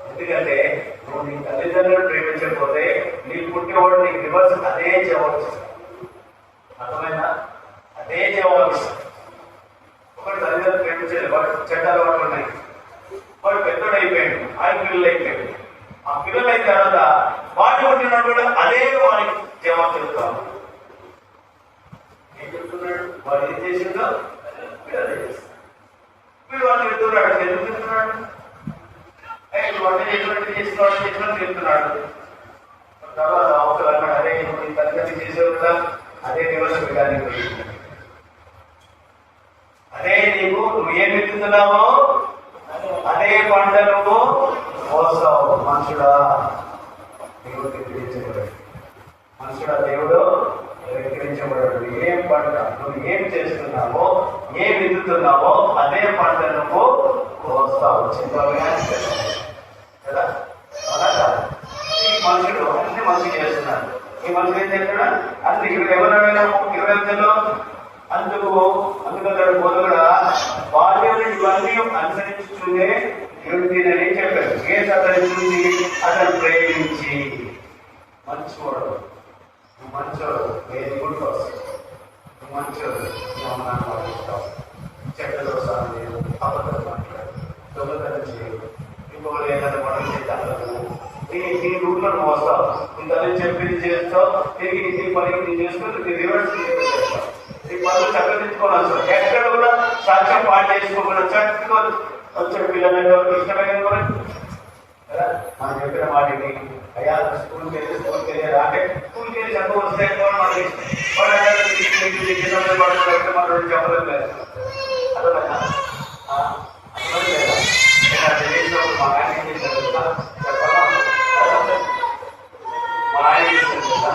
ఎందుకంటే నువ్వు నీ తల్లిదండ్రులను ప్రేమించకపోతే నీ పుట్టినవాడు నీకు రివర్స్ అదే జవాబు. అర్థమైనా? అదే జవాబు. ఒకటి తల్లిదండ్రులు ప్రేమించలేదు, వాడు చెడ్డ అలవాట్లు ఉన్నాయి, వాడు పెద్దోడు అయిపోయాడు, ఆయన పిల్లలు అయిపోయాడు. ఆ పిల్లలు అయిన తర్వాత వాడు పుట్టినప్పుడు అదే వాడికి జవాబు చెప్తాను. ఏం చెప్తున్నాడు? వాడు ఏం చేసిందో పిల్లలు చేస్తాడు. వీడు వాడిని చెప్తున్నాడు. ఎందుకు చెప్తున్నాడు? వాడిని చేసినట్టు చెప్తున్నాడు. తర్వాత అవసరం అన్నాడు, అదే నీ తల్లిదండ్రులు చేసేవి కదా, అదే రివర్స్ పెట్టడానికి. అదే నువ్వు ఏం పెట్టుతున్నావో అదే పంట నువ్వు మోస్తావు. మనుషుడా దేవుడు వెక్కిరించబడాడు. మనుషుడా దేవుడు వెక్కిరించబడాడు. ఏం పంట నువ్వు ఏం చేస్తున్నావో, ఏం విత్తుతున్నావో అదే పంట నువ్వు మోస్తావు. చింతగా కదా. అలా కాదు, ఈ మనుషుడు అన్ని మంచిగా చేస్తున్నాడు. ఈ మనుషుడు ఏం చేస్తున్నాడు? అందుకు ఇక్కడ ఎవరైనా 20 అందుకన్నాడు బోధకుడా, బాల్యం ఇవన్నీ అనుసరించుకునే యువతిని చెప్పాడు. ఏ సదరించింది? అతను ప్రేమించి. మంచోడు, నువ్వు మంచోడు, వెరీ గుడ్ పర్సన్, నువ్వు మంచోడు, అమ్మనాన్ని పాటిస్తావు, చెడ్డ దోషాలు లేదు, అబద్ధం మాట్లాడు, దొంగతనం చేయదు, ఇంకొకరు ఏదైనా పనులు చేస్తాను, నీ రూట్లో నువ్వు వస్తావు, నీ తల్లి చెప్పింది చేస్తావు, తిరిగి నీ పనికి నీ చేసుకుని నీ రివర్స్ చేస్తావు. ఈ పనులు చక్కదించుకొని వస్తావు. ఎక్కడ కూడా సాక్ష్యం పాటు చేసుకోకుండా చక్కగా వచ్చాడు. పిల్లలు ఇష్టమైన కదా మనం చెప్పిన వాటిని అయ్యా స్కూల్కి వెళ్ళి అంటే స్కూల్కి వెళ్ళి చదువు వస్తే మనకి మనం చెప్పలేదు లేదు. అర్థమైనా? అర్థం లేదా? తెలియదు. మా ఆయన ఏం చేశారు చెప్పాలా? మా ఆయన ఏం చేశారు కదా,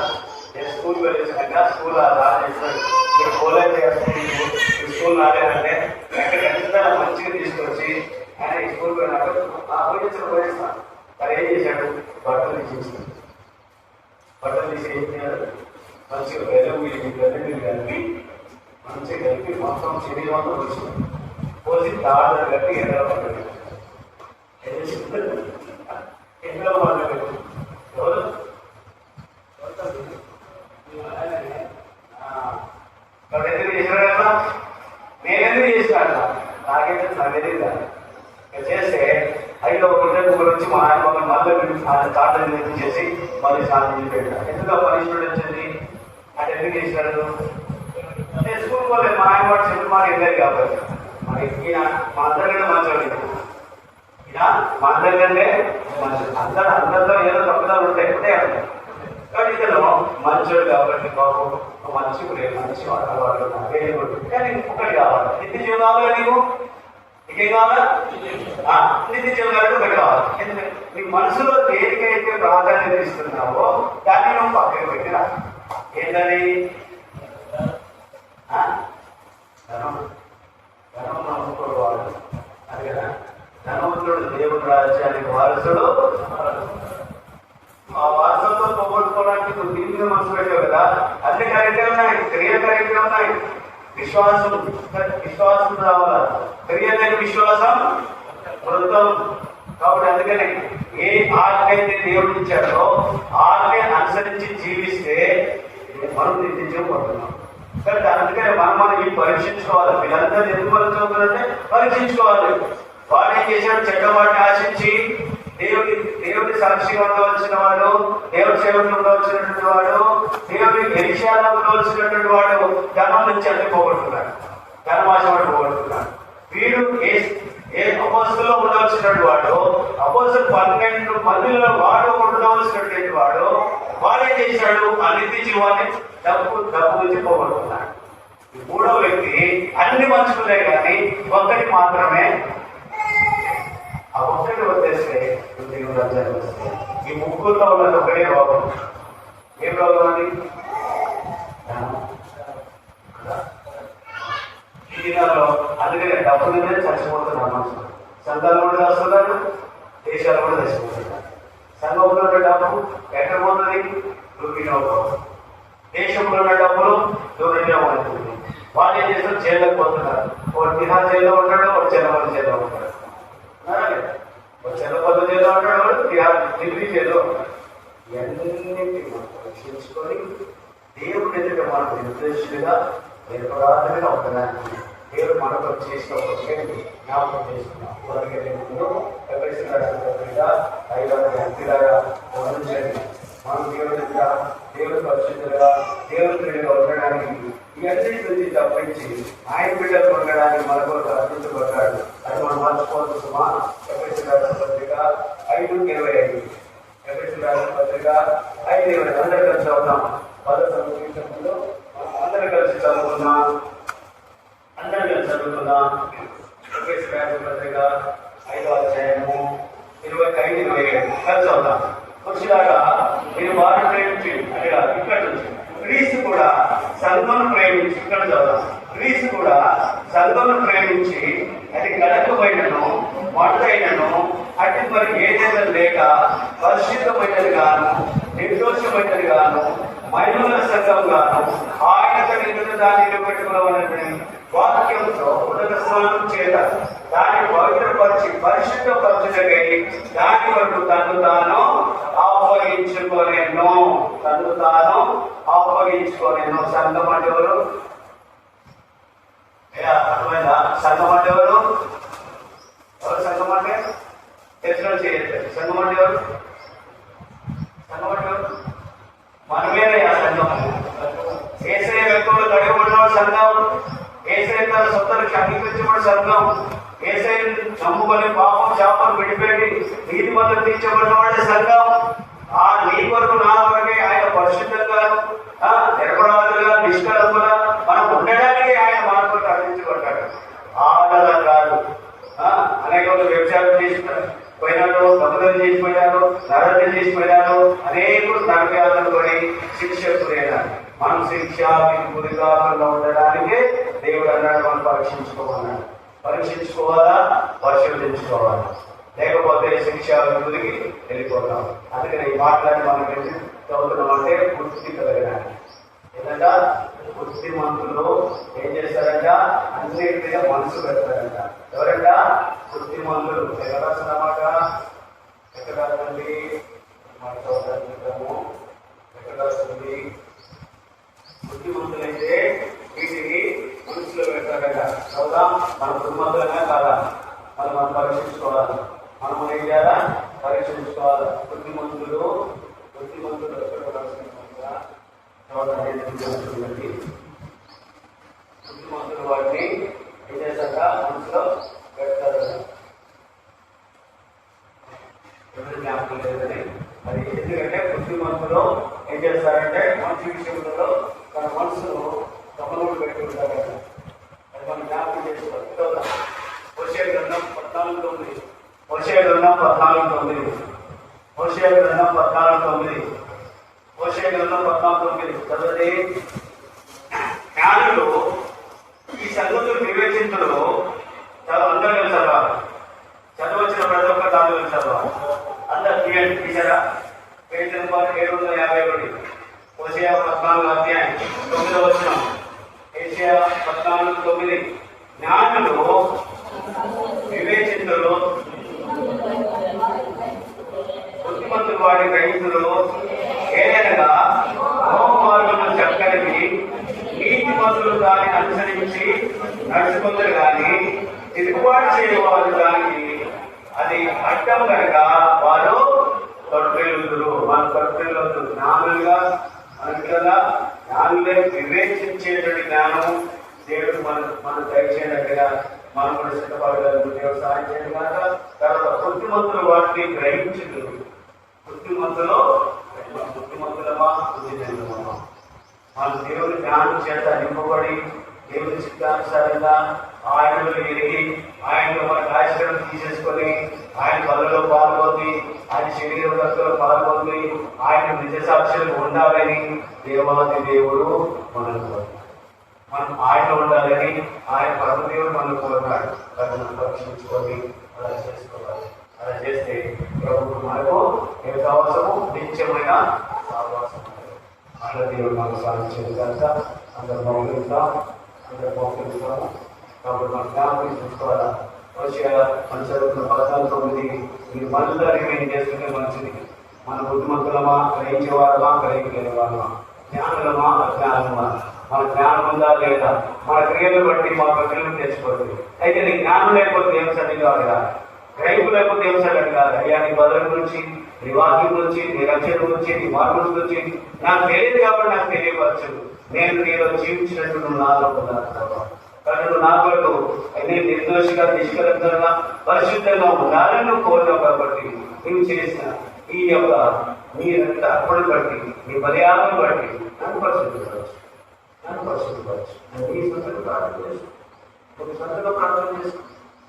నేను స్కూల్కి వెళ్ళేసాక స్కూల్ రాజేస్తాడు. మీరు పోలేదు స్కూల్ రాలేదంటే ఎక్కడ మంచిగా తీసుకొచ్చి ఆయన ఈ స్కూల్ పోయినాక పోయిస్తాను. అది ఏం చేశాడు? బట్టలు తీసేస్తాడు. బట్టలు తీసి ఏం చేయాలి? మంచిగా వెలుగులు కలిపి మంచిగా కలిపి మొత్తం శరీరంలో పోసినాడు. పోసి తాడు కట్టి ఎండలో పడ్డాడు. ఎండలో పడ్డాడు. ఎవరు? ఎందుకు చేసినాడు కదా? నేనెందుకు చేసినాడు? నాకైతే నాకు తెలియదు. చేస్తే ఐదో ఒకటి వచ్చి మా ఆయన మళ్ళీ తాటలు చేసి మళ్ళీ స్నానం చేసి పెట్టాడు. ఎందుకు పనిష్మెంట్ వచ్చింది అంటే ఎందుకు చేసినాడు? స్కూల్ పోలే మా ఆయన వాడు చెప్పి మాకు వెళ్ళారు కాబట్టి మరి ఈయన మా అందరికంటే మంచివాడు. ఈయన మా అందరికంటే మంచి అందరితో ఏదో తప్పుదాలు ఉంటాయి కానీ ఇతను మంచోడు కాబట్టి బాబు మంచి అలవాటు కానీ ఒకటి కావాలి. నిత్య జీవం కావాలి నీకు. ఇంకేం కావాలా? నిత్య జీవం కాబట్టి ఒకటి కావాలి. ఎందుకంటే నీ మనసులో దేనికైతే ప్రాధాన్యత ఇస్తున్నావో దాన్ని నువ్వు పక్కన పెట్టినా ఏంటది? ధనం నమ్ముకోడు వాడు. అది కదా, ధనవంతుడు దేవుడు రాజ్యానికి వారసుడు. ఆ వారసత్వం పోగొట్టుకోవడానికి నువ్వు దీని మీద మనసు పెట్టావు కదా. అన్ని కరెక్టే ఉన్నాయి, క్రియలు కరెక్టే ఉన్నాయి. విశ్వాసం రావాలా? క్రియ లేని విశ్వాసం వృద్ధం. కాబట్టి అందుకని ఏ ఆజ్ఞ అయితే దేవుడు ఇచ్చాడో ఆజ్ఞ అనుసరించి జీవిస్తే మనం నిత్యించబడుతున్నాం. కాబట్టి అందుకని మనం ఈ పరీక్షించుకోవాలి. వీళ్ళంతా ఎందుకు పరీక్షించాలంటే పరీక్షించుకోవాలి. వాడు ఏం చేశాడు? చెడ్డవాడిని ఆశించి దేవుడి సాక్షిగా ఉండవలసిన వాడు, దేవుడి సేవకులు ఉండవలసినటువంటి వాడు, దేవుడి ఎలిషాలో ఉండవలసినటువంటి వాడు ధనం నుంచి అన్ని పోగొట్టుకున్నాడు. ధనమాశవాడు పోగొట్టుకున్నాడు. వీడు ఏ అపోస్తుల్లో ఉండవలసినటువంటి వాడు, అపోస్తులు 12 మందిలో వాడు ఉండవలసినటువంటి వాడు వాడేం చేశాడు? అనిత్య జీవాన్ని డబ్బు నుంచి పోగొట్టుకున్నాడు. మూడో వ్యక్తి అన్ని మంచుకునే కానీ ఒక్కటి మాత్రమే. ఆ ఒక్కటి వదిలేస్తే దేవుడు రాజ్యానికి వస్తే ఈ ముగ్గురులో ఉన్నది ఒకటే రోగం. ఏం రోగం అది? దినాల్లో అందుకనే డబ్బు మీద చచ్చిపోతున్నారు మనుషులు. సంఘాలు కూడా చస్తున్నారు, దేశాలు కూడా చచ్చిపోతున్నారు. సంఘంలో ఉన్న డబ్బు ఎక్కడ పోతుంది? దుర్వినియోగం. దేశంలో ఉన్న డబ్బులు దుర్వినియోగం అవుతుంది. వాళ్ళు ఏం చేస్తారు? జైల్లోకి పోతున్నారు. ఒక తిహార్ జైల్లో ఉంటాడు, ఒక చెన్నపల్లి జైల్లో ఉంటాడు. ఒక చెన్నపల్లి జైల్లో ఉంటాడు, వాడు తిహార్ ఢిల్లీ జైల్లో ఉంటాడు. ఇవన్నింటినీ రక్షించుకొని దేవుడి ఎదుట మనకు నిర్దేశులుగా నిరపరాధంగా ఉండడానికి దేవుడు మనకు చేసిన జ్ఞాపకం చేసుకున్నాం. ఉదయం ముందు పత్రిక 5వ గమనించండి. మనం దేవుడి దగ్గర దేవుడి పరిశుద్ధులుగా దేవుడి ప్రియులుగా ఉండడానికి ఇవన్నీ గురించి తప్పించి ఆయన బిడ్డలు ఉండడానికి మనకు అర్థించబడ్డాడు. అది మనం మర్చిపోతుంది. సుమా పత్రిక 5:25 పత్రిక 5:20 అందరూ కలిసి అవుతాం. 10వ సంవత్సరంలో అందరూ కలిసి చదువుకుందాం. పత్రిక 5వ అధ్యాయము 25-27 కలిసి అవుతాం. వచ్చినాక మీరు వారిని ప్రేమించి అక్కడ ఇక్కడ నుంచి క్రీస్తు కూడా సంఘమును ప్రేమించి ఇక్కడ చదువుతాం. క్రీస్తు కూడా సంఘమును ప్రేమించి అది గడకపోయినను వంటైనను అటు మరి ఏదైనా లేక పరిశుద్ధమైనది గాను నిర్దోషమైనది గాను మహిళల సంఘం గాను ఆయన దాన్ని పెట్టుకోవాలని వాక్యంతో ఉన్నత స్నానం చేత దాన్ని పవిత్రపరిచి పరిశుద్ధపరచుటకై దాని వరకు తను తాను అప్పగించుకోలేను. సంఘం అంటే ఎవరు? అర్థమైందా? సంఘం అంటే ఎవరు? సంఘం అంటే తెలిసిన చేయట్లేదు. సంఘం అంటే ఎవరు? మనమేనే ఆ సంఘం. ఏసే వ్యక్తులు తడిపడినవాడు సంఘం. ఏసే తన సొంతలకు అంగీకరించబడి సంఘం. ఏసే నమ్ముకొని పాపం శాపం విడిపెట్టి నీతి మంత్రం తీర్చబడినవాడే సంఘం. ఆ నీ కొరకు నా కొరకే ఆయన పరిశుద్ధంగా నిరపరాధులుగా నిష్కలంగా మనం ఉండడానికి ఆయన మన కొరకు అందించబడ్డాడు. ఆదరణ కాదు. అనేక వ్యవసాయం చేసిపోయినారు, తప్పుదలు చేసిపోయినారు, నరహత్య చేసిపోయినారు, అనేకులు నరకాలను కొని శిక్షకులైనారు. మనం శిక్ష గురి కాకుండా ఉండడానికే దేవుడు అన్నాడు మనం పరీక్షించుకోమన్నాడు. పరీక్షించుకోవాలా? పరిశోధించుకోవాలా? లేకపోతే శిక్ష గురికి వెళ్ళిపోతాం. అందుకని ఈ మాటలని మనం చదువుతున్నాం అంటే బుద్ధి కలగడానికి. ఏంటంట? బుద్ధిమంతులు ఏం చేస్తారంట? అన్నిటిగా మనసు పెడతారంట. ఎవరంట? బుద్ధిమంతులు. ఎక్కడ రాస్తున్నమాట? ఎక్కడ రాస్తుంది? ఎక్కడ రాస్తుంది? బుద్ధిమంతులైతే వీటిని మనసులో పెడతారంట. అవునా? మన బుద్ధిమంతులనే కాదా? మనం పరీక్షించుకోవాలి. మనం ఏం చేయాలా? పరీక్షించుకోవాలి. బుద్ధిమంతులు ఎక్కడ రాస్తున్నమాట? బుద్ధిమంతులు వాటిని ఏం చేశాక మనసులో పెడతారు. ఎవరి జ్ఞాపకం లేదని అది. ఎందుకంటే బుద్ధిమంతులు ఏం చేస్తారంటే మంచి విషయంలో తన మనసును గమనంలో పెట్టుకుంటారు. అది మనం జ్ఞాపకం చేసుకోవాలి. హోషేయ గ్రంథం 14:9 హోషేయ గ్రంథం 14:9 చదివితే జ్ఞానులు ఈ సంగతులు వివేచించడం చాలా అందరూ చదవాలి. చదవచ్చిన ప్రతి ఒక్క దానిలో చదవాలి. అందరు తీసారా? Page number 751. హోషేయ 14వ అధ్యాయం 9వ వచనం. హోషేయ 14:9 జ్ఞానులు వివేచింతులు బుద్ధిమంతులు వాడి గ్రహితులు ఏదైనా మార్గంలో చక్కనివి నీతి మంతులు దాన్ని అనుసరించి నడుచుకుందరు కానీ తిరుగుబాటు చేయవారు దానికి అది అడ్డం కనుక వారు తొట్టిల్లుతురు. మన తొట్టిల్లుతు జ్ఞానులుగా అనుకుగా జ్ఞానులే వివేచించేటువంటి జ్ఞానం దేవుడు మనం దయచేయనట్టుగా మనం కూడా సిద్ధపడగలరు. దేవుడు సాయం చేయడం కనుక తర్వాత బుద్ధిమంతులు వాటిని గ్రహించుతురు. బుద్ధిమంతులమా బుద్ధిమంతులమా మన దేవుని జ్ఞానం చేత నింపబడి దేవుని చిత్తానుసారంగా ఆయనలో ఎరిగి ఆయనలో మనకు ఆశ్రయం తీసేసుకొని ఆయన పనుల్లో పాల్గొంది, ఆయన శరీరంలో పాల్గొంది, ఆయన నిజ సాక్షులు ఉండాలని దేవాది దేవుడు మనకు మనం ఆయన ఉండాలని ఆయన పరమదేవుడు మనం కోరుతాడు. మనం రక్షించుకొని అలా చేసుకోవాలి. అలా చేస్తే ప్రభుత్వం మనకు ఏ అవసరము నిత్యమైన సావాసం అట్లా దేవుడు మనకు సాధించేది కనుక అందరు మౌలిస్తాం, అందరు మౌలిస్తాము. కాబట్టి మన జ్ఞాపకం చూసుకోవాలా. మన చదువుతున్న 14:9 మీరు మళ్ళీ రిమైండ్ చేసుకుంటే మంచిది. మన బుద్ధిమంతులమా, గ్రహించేవారమా, గ్రహించలేని వారమా, జ్ఞానులమా, అజ్ఞానమా, మన జ్ఞానం ఉందా లేదా, మన క్రియలు బట్టి మా ప్రజలను తెచ్చిపోతుంది. అయితే నీ జ్ఞానం లేకపోతే ఏం సరి కాదు కదా, గ్రహింపు లేకపోతే ఏం సరి కాదు. అయ్యా నీ బదుల గురించి, నీ వాక్యం గురించి, నీ రక్షణ గురించి, నీ మార్పుల గురించి నాకు తెలియదు కాబట్టి నాకు తెలియవచ్చు. నేను నీలో జీవించినట్టు నువ్వు నాలో ఉన్నాను కానీ నువ్వు నా కొరకు నేను నిర్దోషిగా, నిష్కలంగా, పరిశుద్ధంగా ఉండాలని నువ్వు కోరినావు కాబట్టి నువ్వు చేసిన ఈ యొక్క నీ రక్త అర్పణ బట్టి, నీ బలియాగం బట్టి నన్ను పరిశుద్ధపరచు. నీ సొంతగా ప్రార్థన చేసు, సొంతగా ప్రార్థన చేసు.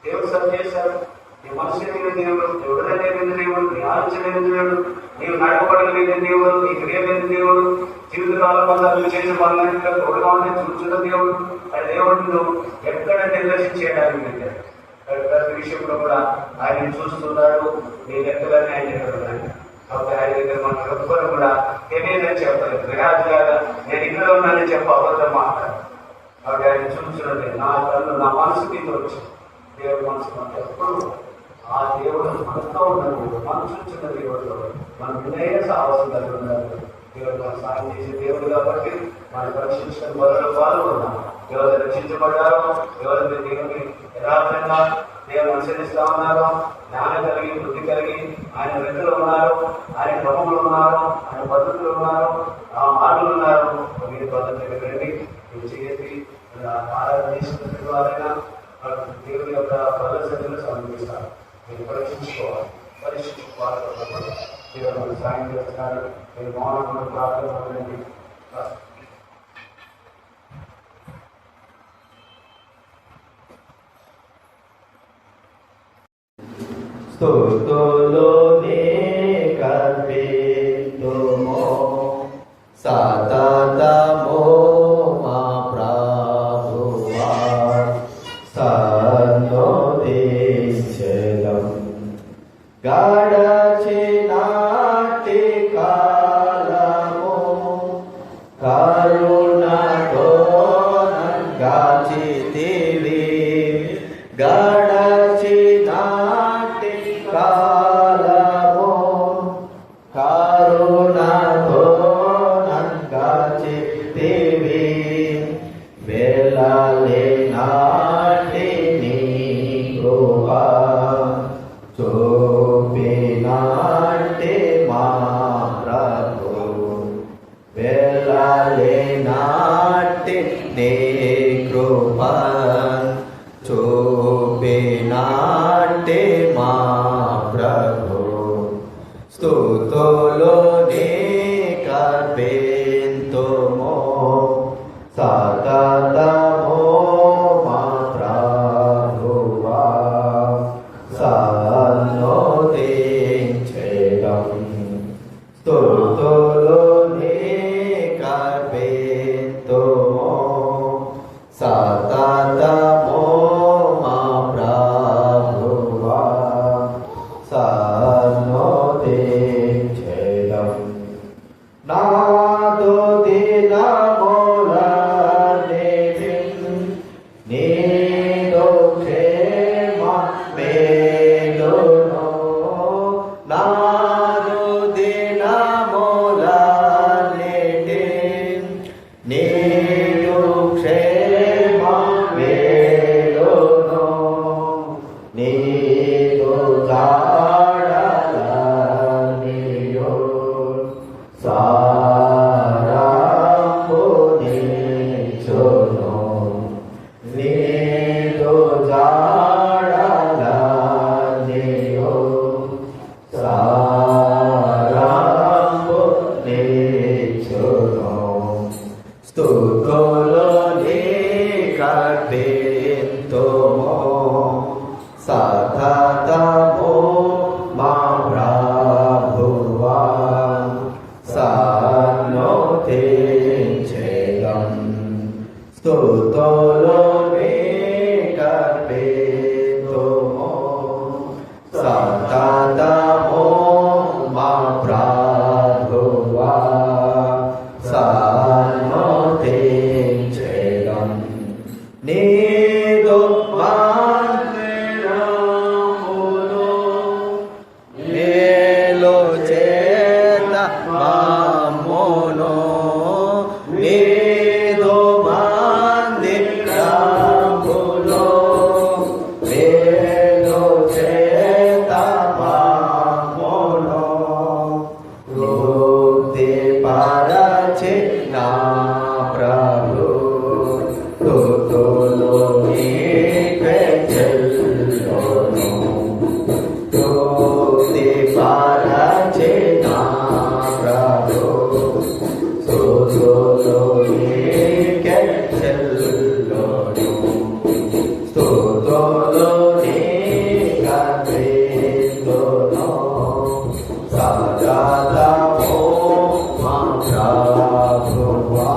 దేవుడు సరి చేశారు. నీ మనసు లేని దేవుడు, చూడలేని దేవుడు, నీ ఆలోచన లేని దేవుడు, నీవు నడపబడలేని దేవుడు, నీ క్రియ లేని దేవుడు, జీవితకాలం పొందాలని చేసిన పనులన్నింటిలో తోడుగా ఉంటే చూస్తున్న దేవుడు. ఆ దేవుడు ఎక్కడ నిర్లక్ష్యం చేయడానికి వెళ్ళాడు. ప్రతి విషయంలో కూడా ఆయన చూస్తున్నాడు. నీ లెక్కలన్నీ ఆయన ఎక్కడున్నాయి కాబట్టి ఆయన దగ్గర మన ఎవ్వరు కూడా తెలియదని చెప్పలేదు. విరాజులాగా నేను ఇక్కడ ఉన్నానని చెప్పి అబద్ధం మాట్లాడు. కాబట్టి ఆయన చూస్తున్నాడు. నా కళ్ళు నా మనసు కింద వచ్చి దేవుడు మనసు మనకు ఎప్పుడు ఆ దేవుడు మనతో ఉన్నాడు. మనం చూస్తున్న దేవుడు మన వినయ సాహసం కలిగి ఉన్నారు. దేవుడు మనం సాయం చేసే దేవుడు కాబట్టి మనం పరీక్షించిన మొదలు పాల్గొన్నాం. ఎవరు రక్షించబడ్డారో, ఎవరైతే దేవుని యథార్థంగా దేవుని అనుసరిస్తా ఉన్నారో, జ్ఞానం కలిగి, బుద్ధి కలిగి, ఆయన వ్యక్తులు ఉన్నారు, ఆయన క్రమంలో ఉన్నారు, ఆయన పద్ధతులు ఉన్నారు, ఆ మార్పులు ఉన్నారు. మీరు పద్ధతి రండి, మీరు చేసి ఆరాధన చేసుకున్న ద్వారైనా దేవుని యొక్క ప్రదర్శనలు సమర్పిస్తారు. మీరు పరీక్షించుకోవాలి. పరీక్షించుకోవాలి. దేవుడు మనకు సాయం చేస్తున్నారు. మీరు మౌనంగా ప్రార్థన. స్తుతులునే కర్పితుము సతతము మా ప్రభువా సన్నుతించెదం. గడచినాటి కాలము కరుణతో నన్గాచితివి. గడచినాటి కాలము కరుణతో నన్గాచితివి. వెళ్ళలేనాటి నీ కృప చూపినాటి మా ప్రభు. వెళ్ళలేనాటి నీ కృప చూపినాటి మా ప్రభు. స్తుతులునే కర్పింతుము సతతము మా ప్రభువా సన్నుతించెదం. స్తుతులునే కర్పింతుము సతతము మా ప్రభువా సన్నుతించెదం. నాదు దినములనే స్తుతులు నీకర్పితుము సతతము మా ప్రభువా సన్నుతించెదం నీదు మందిరములో మేలు చేత మమ్మును నీదు మందిరములో మేలు చేత మమ్మును వృద్ధి పరచిన ప్రభు స్తుతులు నీకే చెల్లును వృద్ధి పరచిన ప్రభు స్తుతులు నీకే చెల్లును స్తుతులు నీకర్పితును సతతము మా ప్రభువా